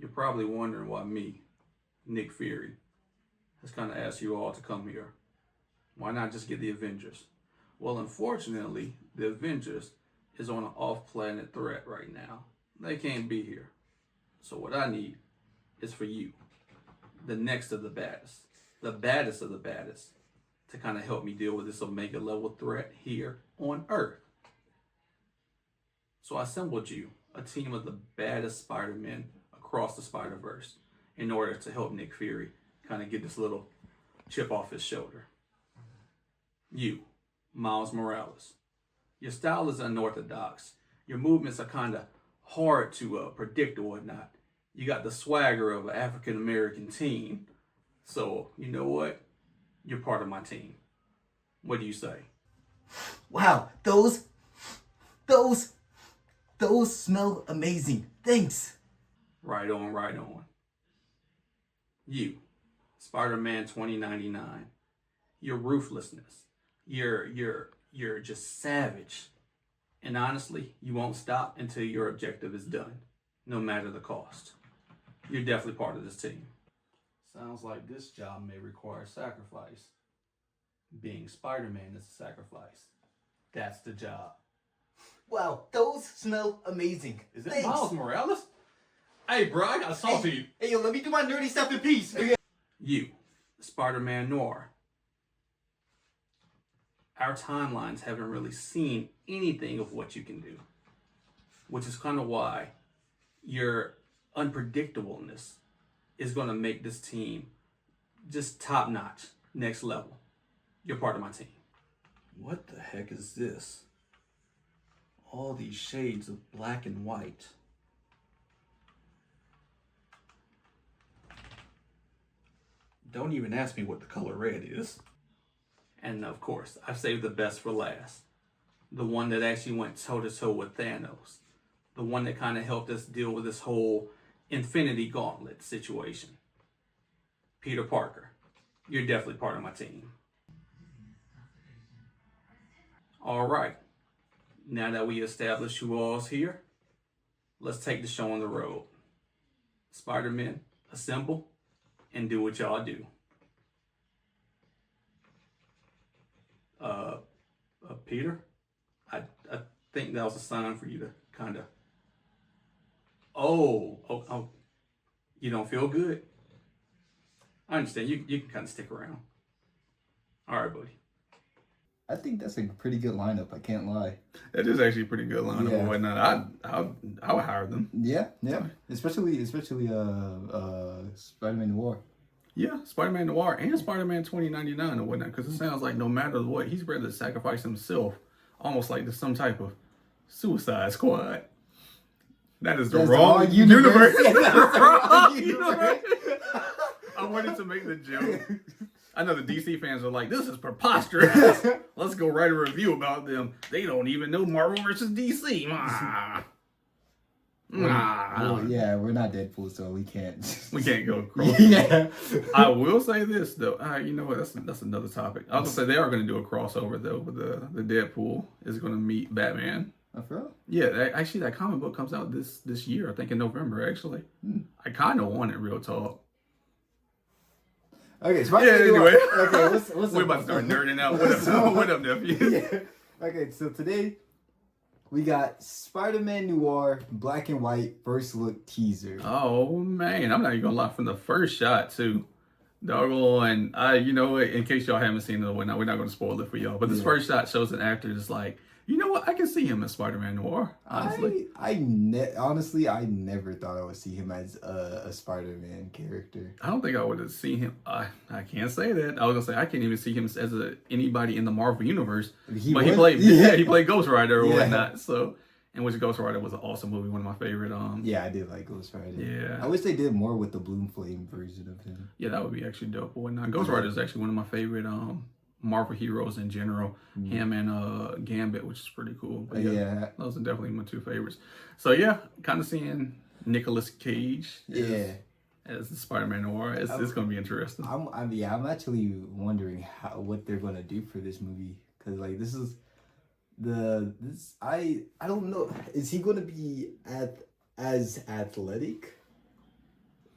You're probably wondering why me, Nick Fury, has kind of asked you all to come here. Why not just get the Avengers? Well, unfortunately, the Avengers is on an off-planet threat right now. They can't be here. So what I need is for you, the next of the baddest of the baddest, to kind of help me deal with this Omega level threat here on Earth. So I assembled you a team of the baddest Spider-Men across the Spider-Verse in order to help Nick Fury kind of get this little chip off his shoulder. You, Miles Morales. Your style is unorthodox. Your movements are kind of hard to predict or whatnot. You got the swagger of an African American teen. So, you know what? You're part of my team. What do you say? Wow, those smell amazing. Thanks. Right on, right on. You, Spider-Man 2099. Your ruthlessness. You're just savage. And honestly, you won't stop until your objective is done, no matter the cost. You're definitely part of this team. Sounds like this job may require sacrifice. Being Spider-Man is a sacrifice. That's the job. Wow, those smell amazing. Is that Thanks. Miles Morales? Hey, bro, I gotta talk to you. Hey, yo, let me do my nerdy stuff in peace. Okay. You, Spider-Noir. Our timelines haven't really seen anything of what you can do, which is kind of why your unpredictableness is going to make this team just top notch, next level. You're part of my team. What the heck is this? All these shades of black and white. Don't even ask me what the color red is. And of course, I saved the best for last. The one that actually went toe-to-toe with Thanos. The one that kind of helped us deal with this whole Infinity Gauntlet situation. Peter Parker. You're definitely part of my team. All right. Now that we established who all's here, let's take the show on the road. Spider-Men, assemble and do what y'all do. Peter, I think that was a sign for you to kind of. Oh, you don't feel good? I understand. You can kind of stick around. All right, buddy. I think that's a pretty good lineup. I can't lie. That is actually a pretty good lineup. Yeah. Boy. Now, I would hire them. Yeah. Especially Spider-Man Noir. Yeah, Spider-Man Noir and Spider-Man 2099 or whatnot, because it sounds like no matter what, he's ready to sacrifice himself, almost like there's some type of Suicide Squad. That is the wrong universe. Wrong universe. I wanted to make the joke. I know the DC fans are like, this is preposterous. Let's go write a review about them. They don't even know Marvel versus DC. Well, yeah, we're not Deadpool, so we can't. We can't go across. Yeah. I will say this though. You know what? That's another topic. I was gonna say they are gonna do a crossover though with the Deadpool is gonna meet Batman. Oh, for real? Yeah, actually that comic book comes out this year. I think in November. Actually, I kind of want it. Real talk. Okay, Yeah. Anyway, okay, what's we're up? about to start nerding out. What up, nephew? Yeah. Okay, so today we got Spider-Man Noir Black and White first look teaser. Oh man, I'm not even gonna lie. From the first shot too, doggone. You know what? In case y'all haven't seen it, we're not gonna spoil it for y'all. But this first shot shows an actor that's like, you know what? I can see him as Spider-Man Noir. Honestly, Honestly, I never thought I would see him as a Spider-Man character. I don't think I would have seen him. I can't say that. I was gonna say I can't even see him as anybody in the Marvel universe. He played Ghost Rider or whatnot. So, and which Ghost Rider was an awesome movie, one of my favorite. Yeah, I did like Ghost Rider. Yeah, I wish they did more with the Bloom Flame version of him. Yeah, that would be actually dope. Or whatnot. Ghost Rider is actually one of my favorite Marvel heroes in general. Him and Gambit, which is pretty cool. But yeah, those are definitely my two favorites. So yeah, kind of seeing Nicolas Cage as the Spider-Man Noir. It's going to be interesting. I'm actually wondering what they're going to do for this movie, because like this is I don't know. Is he going to be as athletic?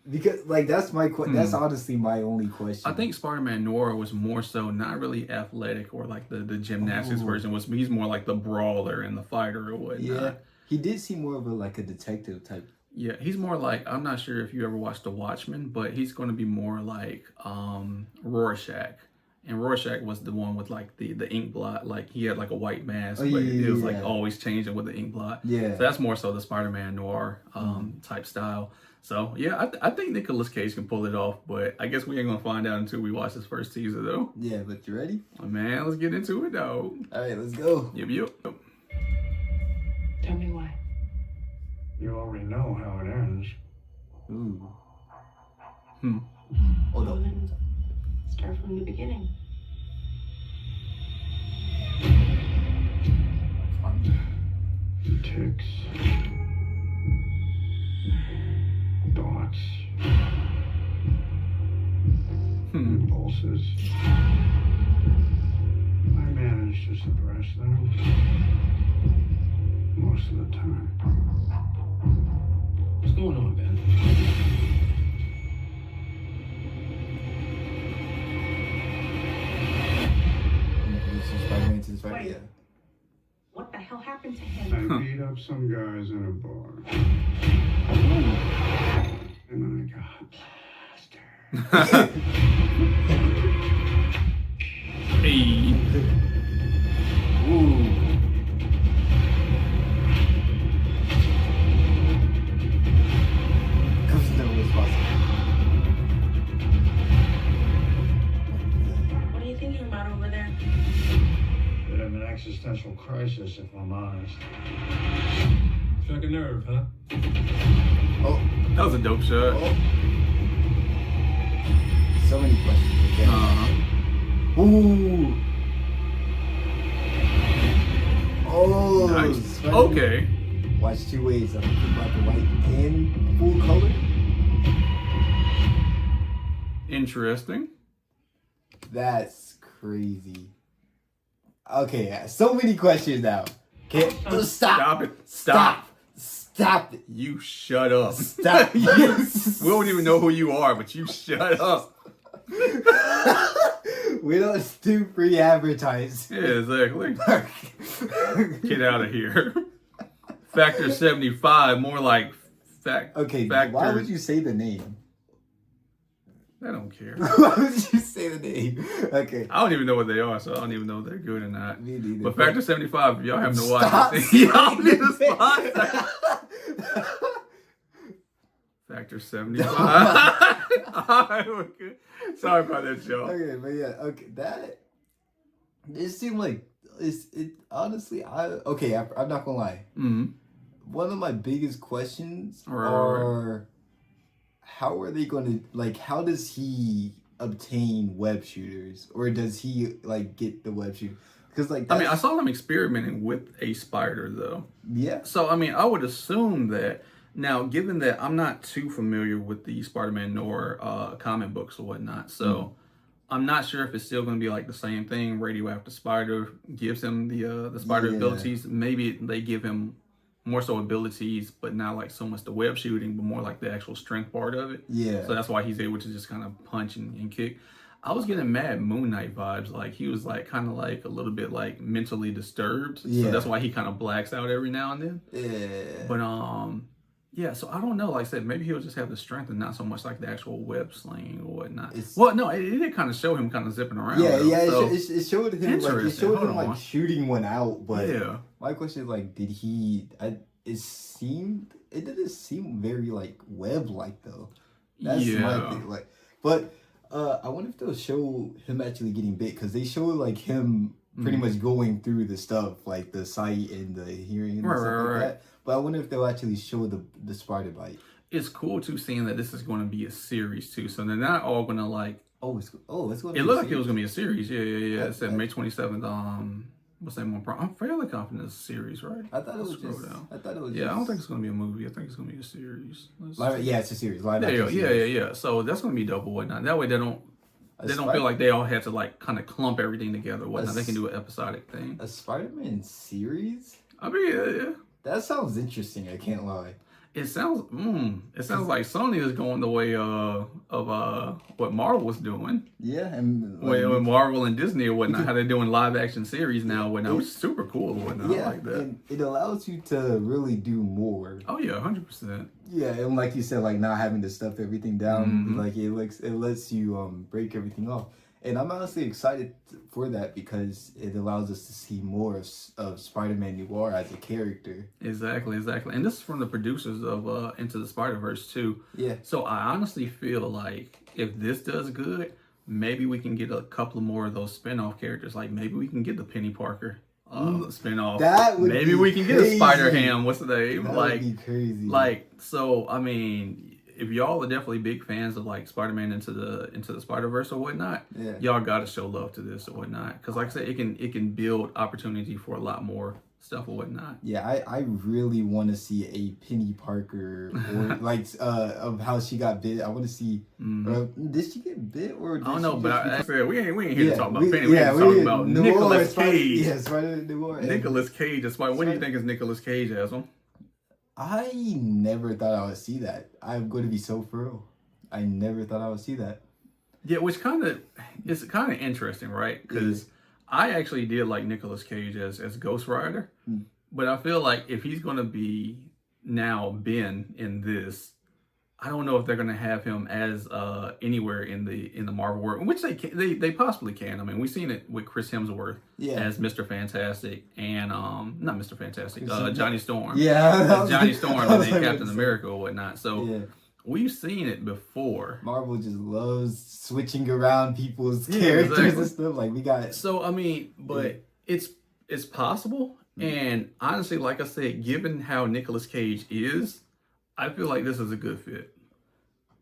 Because like that's that's honestly my only question. I think Spider-Man Noir was more so not really athletic or like the gymnastics version. He's more like the brawler and the fighter or whatnot. Yeah, he did seem more of a detective type. Yeah, he's more like, I'm not sure if you ever watched The Watchmen, but he's going to be more like Rorschach. And Rorschach was the one with like the ink blot, like he had like a white mask, but it was like always changing with the ink blot. Yeah, so that's more so the Spider-Man Noir type style. So yeah, I think Nicolas Cage can pull it off, but I guess we ain't gonna find out until we watch this first teaser though. Yeah, but you ready? Oh, man, let's get into it though. All right, let's go. Yep. Tell me why. You already know how it ends. Ooh. Well, Hold on. then start from the beginning. Ticks. Thoughts. Impulses. I manage to suppress them. Most of the time. What's going on, Ben? Spider-Man to the Spider. Wait. Yeah. What the hell happened to him? I beat up some guys in a bar. And then I got plastered. Hey. Ooh. Comes never was possible. What are you thinking about over there? Bit of an existential crisis, if I'm honest. Struck a nerve, huh? Oh, That was a dope shot. oh. So many questions. Okay. Ooh. Oh. Nice. Spider-Man. Okay. Watch two ways. I'm gonna black and white and full color. Interesting. That's crazy. Okay, yeah, so many questions now. Okay, Stop it. Stop it. You shut up. Stop. We don't even know who you are, but you shut up. We don't do free advertise. Yeah, exactly. Get out of here. Factor 75, more like Okay, factor. why would you say the name? I don't care. Why would you say the name? Okay. I don't even know what they are, so I don't even know if they're good or not. Me neither. But Factor 75, if y'all haven't Stop watched it, y'all need to saying sponsor. Factor 75. Alright, we're good. Sorry about that, y'all. Okay, but yeah, okay, that it seemed like it honestly. I'm not gonna lie. Mm-hmm. One of my biggest questions Right. are how are they going to how does he obtain web shooters, or does he get the web shooter? Because I saw them experimenting with a spider though. yeah. So I would assume that now, given that I'm not too familiar with the Spider-Man Noir comic books or whatnot, so I'm not sure if it's still going to be like the same thing. Radioactive Spider gives him the spider abilities. Maybe they give him more so abilities, but not like so much the web shooting, but more like the actual strength part of it. Yeah. So that's why he's able to just kind of punch and kick. I was getting mad Moon Knight vibes. Like he was kind of a little bit mentally disturbed. Yeah. So that's why he kind of blacks out every now and then. Yeah. But yeah, so I don't know. Like I said, maybe he'll just have the strength and not so much like the actual web slinging or whatnot. Well, no, it did kind of show him kind of zipping around. Yeah, though, yeah. so. It showed him Hold on. shooting one out, but Yeah. my question is did he? It didn't seem very web though. That's my thing. But I wonder if they'll show him actually getting bit, because they show him pretty much going through the stuff the sight and the hearing and stuff like that. But I wonder if they'll actually show the spider bite. It's cool too seeing that this is going to be a series too. So they're not all going to it's going. It looked like it was going to be a series. Yeah. It said May 27th. What's that one? I'm fairly confident it's a series, right? I thought it was Yeah, I don't think it's going to be a movie. I think it's going to be a series. It's a series. Live There you go. action series. Yeah. So that's going to be dope or whatnot. That way they don't feel like they all had to kind of clump everything together or whatnot. They can do an episodic thing. A Spider-Man series? I mean, yeah. That sounds interesting, I can't lie. It sounds like Sony is going the way of what Marvel was doing. Yeah, and When Marvel and Disney or whatnot, how they're doing live action series now and whatnot, which is super cool and whatnot. yeah, I like that. and it allows you to really do more. Oh yeah, 100%. Yeah, and like you said, like not having to stuff everything down, Mhm. like it lets you break everything off. And I'm honestly excited for that because it allows us to see more of Spider-Man Noir as a character. Exactly. And this is from the producers of Into the Spider-Verse too. Yeah. So I honestly feel like if this does good, maybe we can get a couple more of those spin-off characters. Like maybe we can get the Penny Parker spin-off. That would maybe be we can get crazy. a Spider-Ham. What's the name? That Like, would be crazy. like, so I mean, if y'all are definitely big fans of like Spider-Man into the Spider-Verse or whatnot, Yeah. y'all gotta show love to this or whatnot. Because like I said, it can build opportunity for a lot more stuff or whatnot. Yeah, I really want to see a Penny Parker or like of how she got bit. I want to see. Did she get bit or? Did I don't know, she but just I said we ain't here to talk about Penny. Yeah, We're talking about Noir, Nicolas Cage. Yeah, Spider-Noir. Nicolas Cage is Spider. What do you think is Nicolas Cage as him? I never thought I would see that. I'm going to be so for real. I never thought I would see that. Yeah, which it's kind of interesting, right? Because I actually did like Nicolas Cage as Ghost Rider, but I feel like if he's going to be now Ben in this, I don't know if they're going to have him as anywhere in the Marvel world, which they possibly can. I mean, we've seen it with Chris Hemsworth as Mr. Fantastic and not Mr. Fantastic, Johnny Storm. Yeah, as Johnny Storm and then Captain America or whatnot. So. Yeah. We've seen it before. Marvel just loves switching around people's characters and stuff. Like we got. So I mean, but it's possible. And honestly, like I said, given how Nicolas Cage is, I feel like this is a good fit.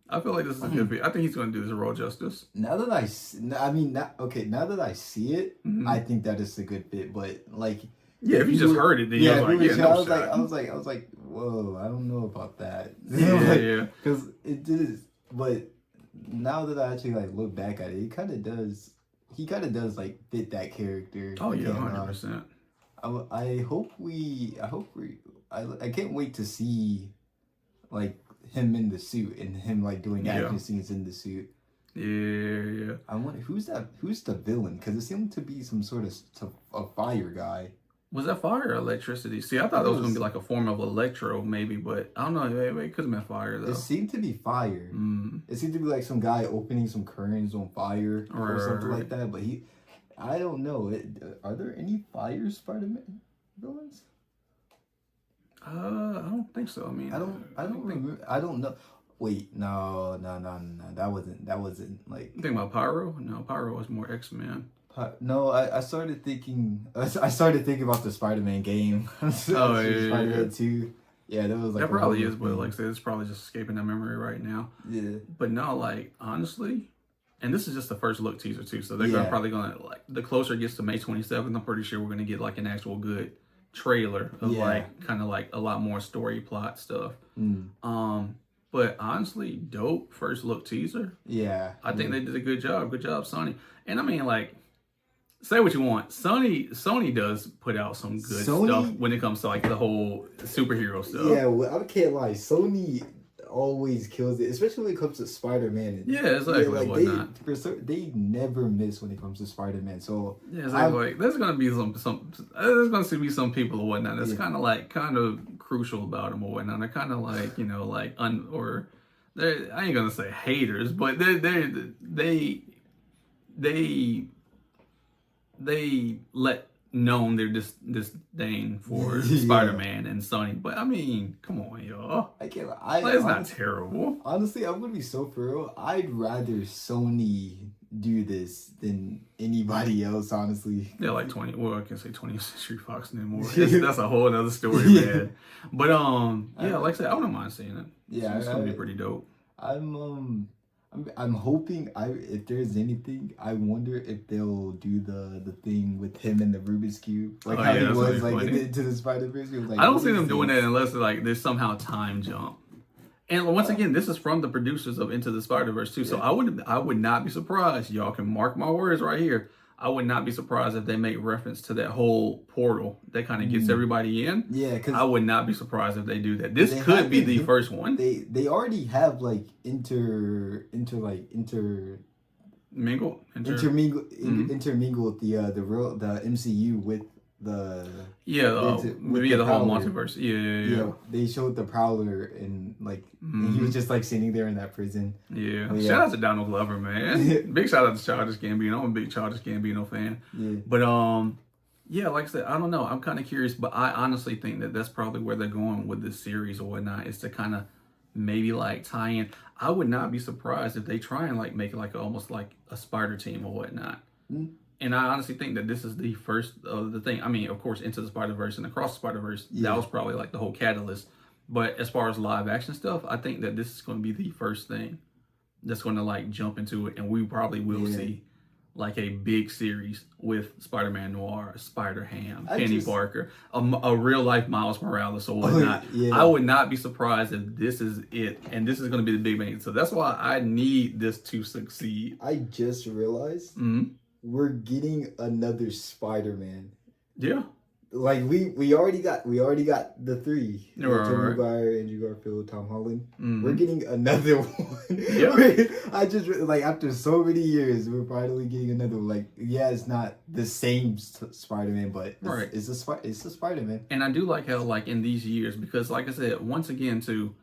I think he's going to do this role justice. Now that now that I see it, I think that is a good fit. But like, yeah, if you just heard it, then you're like, yeah, no shot. I was like, whoa, I don't know about that. Yeah. Because it did, but now that I actually like look back at it, he kind of does like fit that character. Oh yeah, 100%. I can't wait to see like him in the suit and him like doing action scenes in the suit. Yeah. I wonder who's the villain, because it seemed to be some sort of a fire guy. Was that fire or electricity? See, I thought that was going to be like a form of electro, maybe, but I don't know. It could have been fire, though. It seemed to be fire. It seemed to be like some guy opening some curtains on fire or something like that. But I don't know. Are there any fire Spider-Man villains? I don't think so. I mean, I don't remember. I don't know. Wait, no. That wasn't like. You think about Pyro? No, Pyro was more X-Men. No, I started thinking about the Spider-Man game. Spider-Man 2. Yeah, that was like that probably is, but like I said, it's probably just escaping that memory right now. Yeah. But no, like honestly, and this is just the first look teaser too, so they're probably gonna like the closer it gets to May 27th, I'm pretty sure we're gonna get like an actual good trailer of like kind of like a lot more story plot stuff. But honestly, dope first look teaser. Yeah. I think they did a good job. Good job, Sony. And I mean, like, say what you want. Sony does put out some good stuff when it comes to like the whole superhero stuff. Yeah, well, I can't lie. Sony always kills it, especially when it comes to Spider-Man. Yeah, exactly. Yeah, like they never miss when it comes to Spider-Man. So yeah, exactly. Like, there's gonna be some people or whatnot that's kind of crucial about them or whatnot. They're kind of like I ain't gonna say haters, but they let known their disdain for Spider-Man and Sony. But I mean, come on, y'all. I can't lie. It's not terrible. Honestly, I'm gonna be so for real. I'd rather Sony do this than anybody else, honestly. Yeah, like I can say 20th Century Fox anymore. That's a whole other story, man. But like I said, I wouldn't mind seeing it. Yeah, it's gonna be pretty dope. I'm hoping if there's anything, I wonder if they'll do the thing with him and the Rubik's Cube, like how he was like into the Spider-Verse. Like, I don't see them doing that unless like there's somehow time jump. And once again, this is from the producers of Into the Spider-Verse too, so I would not be surprised. Y'all can mark my words right here. I would not be surprised if they make reference to that whole portal that kind of gets everybody in. Yeah, because I would not be surprised if they do that. This could be the first one. They already have like intermingled the MCU with the the whole multiverse. Yeah. They showed the Prowler and like and he was just like sitting there in that prison. Yeah. Shout out to Donald Glover, man. Big shout out to Childish Gambino. I'm a big Childish Gambino fan. Yeah. But yeah, like I said, I don't know. I'm kind of curious, but I honestly think that that's probably where they're going with this series or whatnot, is to kind of maybe like tie in. I would not be surprised if they try and like make it like almost like a Spider Team or whatnot. And I honestly think that this is the first of the thing. I mean, of course, Into the Spider-Verse and Across the Spider-Verse, that was probably like the whole catalyst. But as far as live action stuff, I think that this is going to be the first thing that's going to like jump into it. And we probably will see like a big series with Spider-Man Noir, Spider-Ham, Penny Parker, a real life Miles Morales or whatnot. I would not be surprised if this is it. And this is going to be the big bang. So that's why I need this to succeed. I just realized we're getting another Spider-Man. Yeah. Like we already got the three. Tobey Maguire, Andrew Garfield, Tom Holland. We're getting another one. Yeah. I just like after so many years, we're finally getting another one. Like, yeah, it's not the same Spider-Man, but it's a Spider-Man. And I do like how like in these years, because like I said, once again too,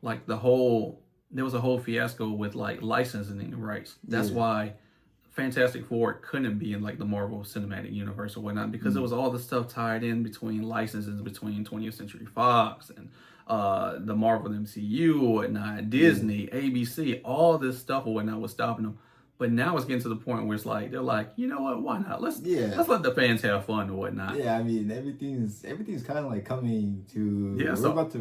like there was a whole fiasco with like licensing rights. That's why Fantastic Four couldn't be in like the Marvel Cinematic Universe or whatnot, because there was all the stuff tied in between licenses between 20th Century Fox and the Marvel MCU or whatnot, Disney, ABC, all this stuff or whatnot was stopping them. But now it's getting to the point where it's like they're like, you know what, why not? Let's let the fans have fun or whatnot. Yeah, I mean everything's kind of like coming to we're about to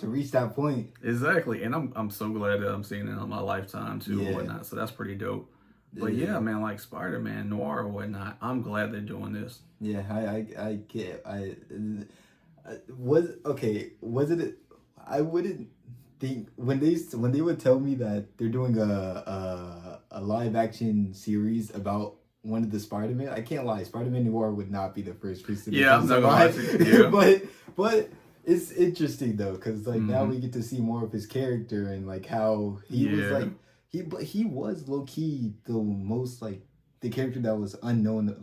reach that point. Exactly, and I'm so glad that I'm seeing it in my lifetime too or whatnot. So that's pretty dope. But yeah, man, like Spider-Man Noir or whatnot, I'm glad they're doing this. Yeah, I get. Was it? I wouldn't think when they would tell me that they're doing a live action series about one of the Spider-Man. I can't lie, Spider-Man Noir would not be the first person. I'm not gonna lie to you. but it's interesting though, because like now we get to see more of his character and like how he was like. He was low key the most like the character that was unknown,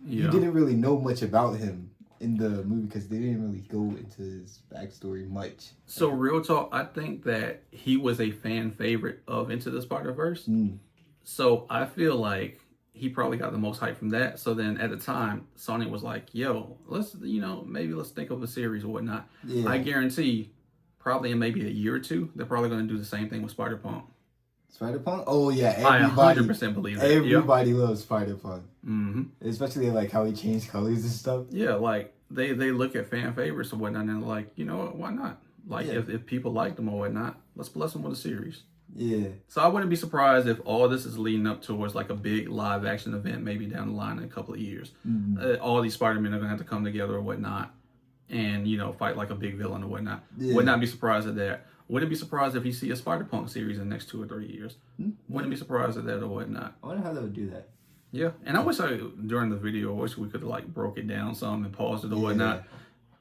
you didn't really know much about him in the movie because they didn't really go into his backstory much. So real talk, I think that he was a fan favorite of Into the Spider-Verse. So I feel like he probably got the most hype from that. So then at the time, Sony was like, "Yo, let's think of a series or whatnot." Yeah. I guarantee, probably in maybe a year or two, they're probably going to do the same thing with Spider-Punk. Spider-Punk? Oh yeah, I 100% believe that. Everybody loves Spider-Punk. Especially like how he changed colors and stuff. Yeah, like they look at fan favorites and whatnot, and they're like, you know what, why not? Like if people like them or whatnot, let's bless them with a series. Yeah. So I wouldn't be surprised if all this is leading up towards like a big live action event, maybe down the line in a couple of years. All these Spider-Men are gonna have to come together or whatnot, and fight like a big villain or whatnot. Would not be surprised at that. Wouldn't be surprised if you see a Spider-Punk series in the next 2 or 3 years. Wouldn't be surprised at that or whatnot. I wonder how they would do that. Yeah, and I wish during the video, I wish we could like broke it down some and paused it or whatnot.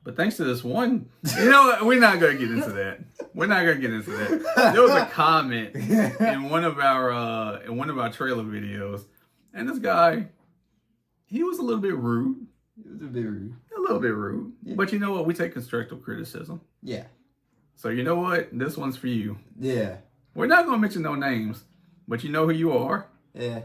But thanks to this one, we're not gonna get into that. We're not gonna get into that. There was a comment in one of our trailer videos, and this guy, he was a little bit rude. He was a bit rude. A little bit rude. Yeah. But you know what? We take constructive criticism. Yeah. So you know what? This one's for you. Yeah. We're not gonna mention no names, but you know who you are. Yeah.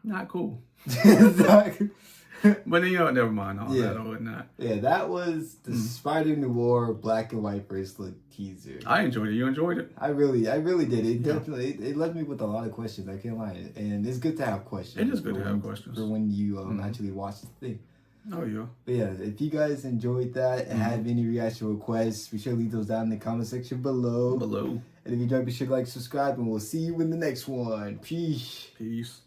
Not cool. But never mind all that or whatnot. Yeah, that was the Spider-Noir black and white bracelet teaser. I enjoyed it. You enjoyed it? I really did. It definitely it left me with a lot of questions. I can't lie, and it's good to have questions. It is good to have questions for when you actually watch the thing. Oh yeah. But yeah, if you guys enjoyed that and have any reaction requests, be sure to leave those down in the comment section below. And if you enjoyed, be sure to like, subscribe, and we'll see you in the next one. Peace.